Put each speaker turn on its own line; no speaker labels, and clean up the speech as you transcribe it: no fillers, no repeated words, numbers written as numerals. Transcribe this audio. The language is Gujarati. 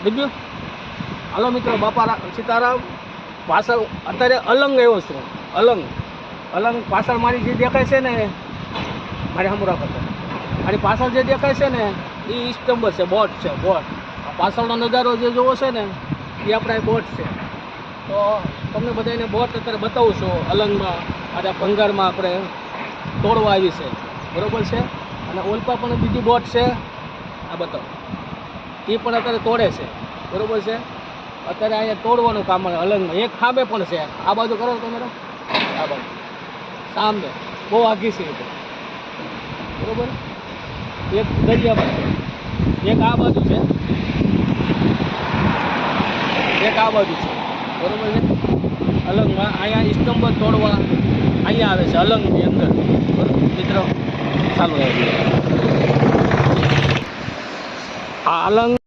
બીજું હાલો મિત્રો, બાપા સીતારામ. પાછળ અત્યારે અલંગ આવ્યો છું. અલંગ પાછળ મારી જે દેખાય છે ને, મારે હમણાં કરતો મારી પાછળ જે દેખાય છે ને એ સ્તંભ છે, બોટ છે, બોટ. પાછળનો નજારો જે જોવો છે ને એ આપણા બોટ છે. તો તમને બધાને બોટ અત્યારે બતાવું છું. અલંગમાં અને ભંગારમાં આપણે તોડવા આવી છે, બરાબર છે. અને ઓલપા પણ બીજી બોટ છે, આ બતાવો, એ પણ અત્યારે તોડે છે, બરાબર છે. અત્યારે અહીંયા તોડવાનું કામ આવે અલંગમાં. એક ખાંભે પણ છે, આ બાજુ કરો તમે, આ બાજુ સામે બહુ આઘી છે, બરાબર. એક દરિયામાં છે, એક આ બાજુ છે, એક આ બાજુ છે, બરાબર છે. અલંગમાં અહીંયા સ્તંભ તોડવા અહીંયા આવે છે, અલંગની અંદર. બરાબર મિત્રો, ચાલુ રહે. આ અલંગ